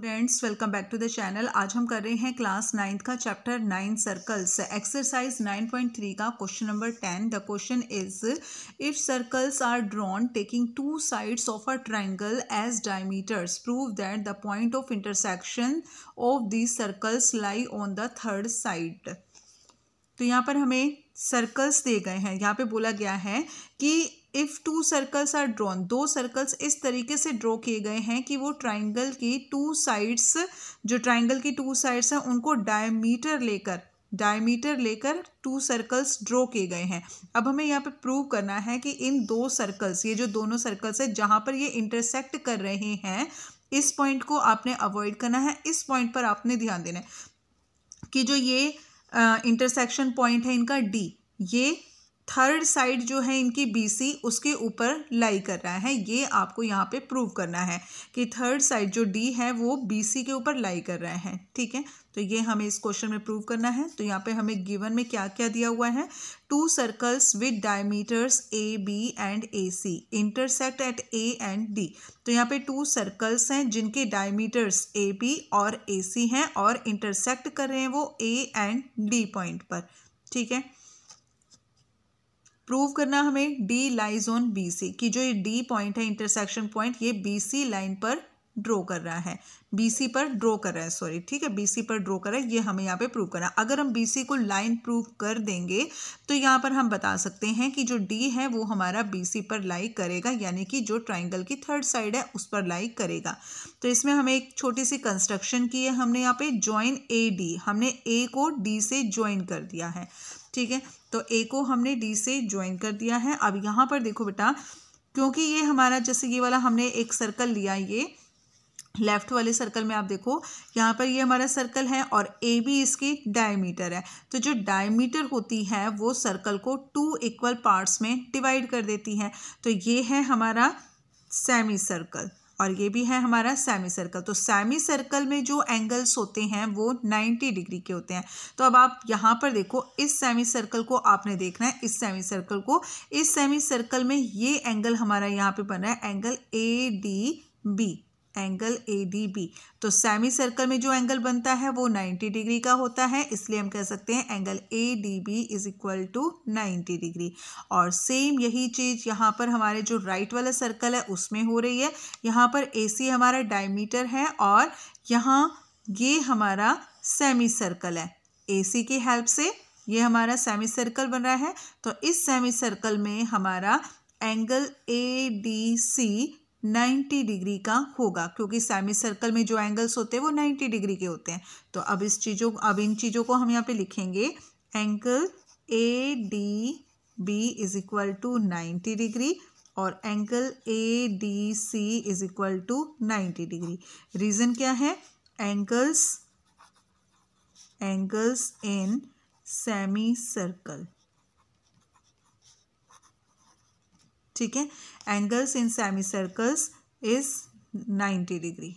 Students, welcome back to the channel. आज हम कर रहे हैं क्लास 9th का चैप्टर 9 सर्कल्स, एक्सरसाइज 9.3 का question number 10। The question is if circles are drawn taking two sides of a triangle as diameters, prove that the point of intersection of these circles lie on the third side. तो यहाँ पर हमें circles दिए गए हैं। यहाँ पे बोला गया है कि if two circles are drawn, दो सर्कल्स इस तरीके से ड्रॉ किए गए हैं कि वो ट्राइंगल की टू साइड्स, जो ट्राइंगल की टू साइड्स हैं उनको डायमीटर लेकर टू सर्कल्स ड्रॉ किए गए हैं। अब हमें यहाँ पे प्रूव करना है कि इन दो सर्कल्स, ये जो दोनों सर्कल्स है जहाँ पर ये इंटरसेक्ट कर रहे हैं, इस पॉइंट को आपने अवॉइड करना है। इस पॉइंट पर आपने ध्यान देना है कि जो ये इंटरसेक्शन पॉइंट है इनका डी, ये थर्ड साइड जो है इनकी BC उसके ऊपर लाई कर रहा है। ये आपको यहाँ पे प्रूव करना है कि थर्ड साइड जो D है वो BC के ऊपर लाई कर रहा है। ठीक है, तो ये हमें इस क्वेश्चन में प्रूव करना है। तो यहाँ पे हमें गिवन में क्या क्या दिया हुआ है, to circles with diameters AB and AC intersect at A and D। तो यहाँ पे टू सर्कल्स हैं जिनके डायमीटर्स AB और AC हैं और इंटरसेक्ट कर रहे हैं वो A एंड D पॉइंट पर। ठीक है, प्रूव करना हमें D लाइज ऑन BC, कि जो ये D पॉइंट है इंटरसेक्शन पॉइंट, ये BC लाइन पर ड्रॉ कर रहा है, BC पर ड्रॉ कर रहा है, सॉरी, ठीक है, BC पर ड्रॉ कर रहा है। ये हमें यहाँ पे प्रूव करना है। अगर हम BC को लाइन प्रूव कर देंगे तो यहाँ पर हम बता सकते हैं कि जो D है वो हमारा BC पर लाई करेगा, यानी कि जो ट्राइंगल की थर्ड साइड है उस पर लाई करेगा। तो इसमें हमें एक छोटी सी कंस्ट्रक्शन की है हमने यहाँ पे, ज्वाइन AD, हमने A को D से ज्वाइन कर दिया है। ठीक है, तो A को हमने D से ज्वाइन कर दिया है। अब यहाँ पर देखो बेटा, क्योंकि ये हमारा, जैसे ये वाला हमने एक सर्कल लिया, ये लेफ्ट वाले सर्कल में आप देखो यहाँ पर ये हमारा सर्कल है और AB इसकी डायमीटर है। तो जो डायमीटर होती है वो सर्कल को टू इक्वल पार्ट्स में डिवाइड कर देती है। तो ये है हमारा सेमी सर्कल और ये भी है हमारा सेमी सर्कल। तो सेमी सर्कल में जो एंगल्स होते हैं वो 90 डिग्री के होते हैं। तो अब आप यहाँ पर देखो, इस सेमी सर्कल को आपने देखना है, इस सेमी सर्कल को, इस सेमी सर्कल में ये एंगल हमारा यहाँ पे बन रहा है एंगल ADB, एंगल ADB। तो सेमी सर्कल में जो एंगल बनता है वो 90 डिग्री का होता है, इसलिए हम कह सकते हैं angle ADB is equal to 90 degree. और सेम यही चीज़ यहाँ पर हमारे जो राइट वाला सर्कल है उसमें हो रही है। यहाँ पर AC हमारा डायमीटर है और यहाँ ये हमारा सेमी सर्कल है। AC की हेल्प से ये हमारा सेमी सर्कल बन रहा है। तो इस सेमी सर्कल में हमारा एंगल ADC 90 डिग्री का होगा, क्योंकि सेमी सर्कल में जो एंगल्स होते हैं वो 90 डिग्री के होते हैं। तो अब इन चीज़ों को हम यहाँ पे लिखेंगे, angle ADB is equal to 90 degree और angle ADC is equal to 90 degree. Reason क्या है, एंगल्स इन सेमी सर्कल। ठीक है, angles in semi circles is 90 degree.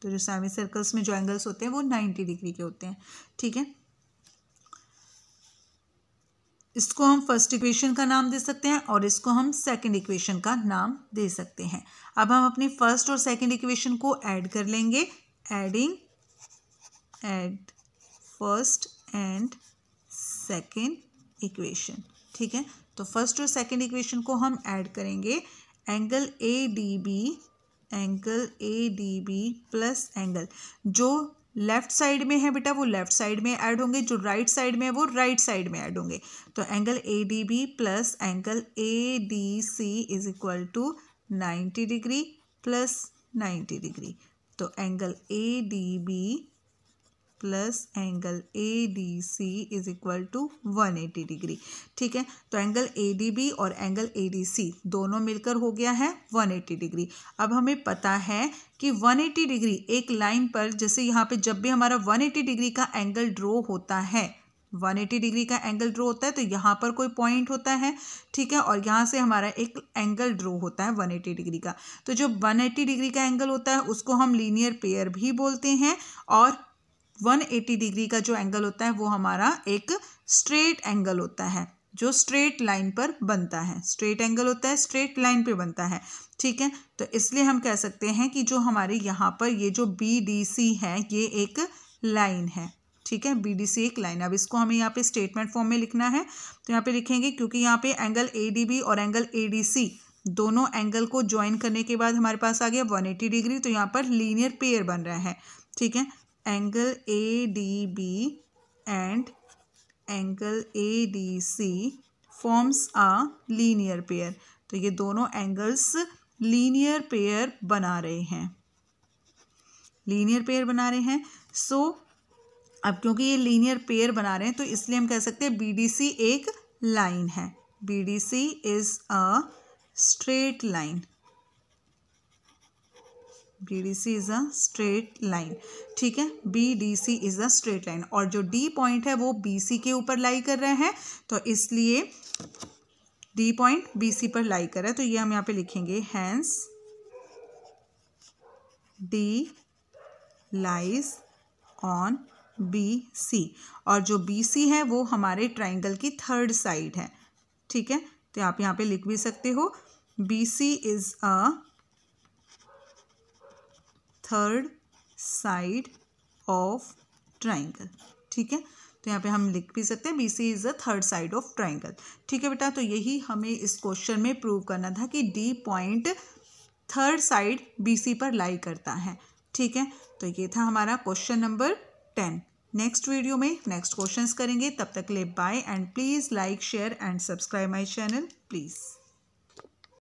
तो जो सेमी सर्कल्स में जो एंगल्स होते हैं वो 90 डिग्री के होते हैं। ठीक है, इसको हम फर्स्ट इक्वेशन का नाम दे सकते हैं और इसको हम सेकंड इक्वेशन का नाम दे सकते हैं। अब हम अपनी फर्स्ट और सेकंड इक्वेशन को ऐड कर लेंगे, add first and second equation. ठीक है, तो फर्स्ट और सेकंड इक्वेशन को हम ऐड करेंगे, एंगल ADB प्लस एंगल जो लेफ्ट साइड में है बेटा वो लेफ्ट साइड में ऐड होंगे, जो राइट साइड में है वो राइट साइड में ऐड होंगे। तो angle ADB plus angle ADC is equal to 90 degree plus 90 degree. तो angle ADB plus angle ADC is equal to 180 degree. ठीक है, तो एंगल ADB और एंगल ADC दोनों मिलकर हो गया है 180 डिग्री। अब हमें पता है कि 180 डिग्री एक लाइन पर, जैसे यहाँ पे जब भी हमारा 180 डिग्री का एंगल ड्रॉ होता है, 180 डिग्री का एंगल ड्रॉ होता है तो यहाँ पर कोई पॉइंट होता है, ठीक है, और यहाँ से हमारा एक एंगल ड्रॉ होता है 180 डिग्री का। तो जो 180 डिग्री का एंगल होता है उसको हम लीनियर पेयर भी बोलते हैं और 180 डिग्री का जो एंगल होता है वो हमारा एक स्ट्रेट एंगल होता है, जो स्ट्रेट लाइन पर बनता है, स्ट्रेट एंगल होता है, स्ट्रेट लाइन पे बनता है। ठीक है। तो इसलिए हम कह सकते हैं कि जो हमारे यहाँ पर ये जो BDC है ये एक लाइन है, ठीक है। BDC एक लाइन। अब इसको हमें यहाँ पे स्टेटमेंट फॉर्म में लिखना है, तो यहाँ पे लिखेंगे क्योंकि यहाँ पे एंगल ADB और एंगल ADC दोनों एंगल को ज्वाइन करने के बाद हमारे पास आ गया 180 डिग्री, तो यहाँ पर लीनियर पेयर बन रहा है, ठीक है। Angle ADB and angle ADC forms a linear pair, तो ये दोनों एंगल्स लीनियर पेयर बना रहे हैं, लीनियर पेयर बना रहे हैं। सो अब क्योंकि ये लीनियर पेयर बना रहे हैं तो इसलिए हम कह सकते हैं BDC एक लाइन है। BDC is a straight line, BDC is a straight line, ठीक है। BDC is a straight line और जो D पॉइंट है वो BC के ऊपर लाई कर रहा है, तो इसलिए D पॉइंट BC पर लाई कर रहा है, तो ये हम यहाँ पे लिखेंगे hence D lies on BC, और जो BC है वो हमारे ट्राइंगल की थर्ड साइड है, ठीक है। तो आप यहाँ पे लिख भी सकते हो BC is a third side of triangle, ठीक है। तो यहाँ पे हम लिख भी सकते हैं BC is a third side of triangle, ठीक है बेटा। तो यही हमें इस क्वेश्चन में प्रूव करना था कि D point third side BC पर लाई करता है, ठीक है। तो ये था हमारा क्वेश्चन नंबर 10। नेक्स्ट वीडियो में नेक्स्ट क्वेश्चंस करेंगे, तब तक के लिए bye and please like share and subscribe my channel please.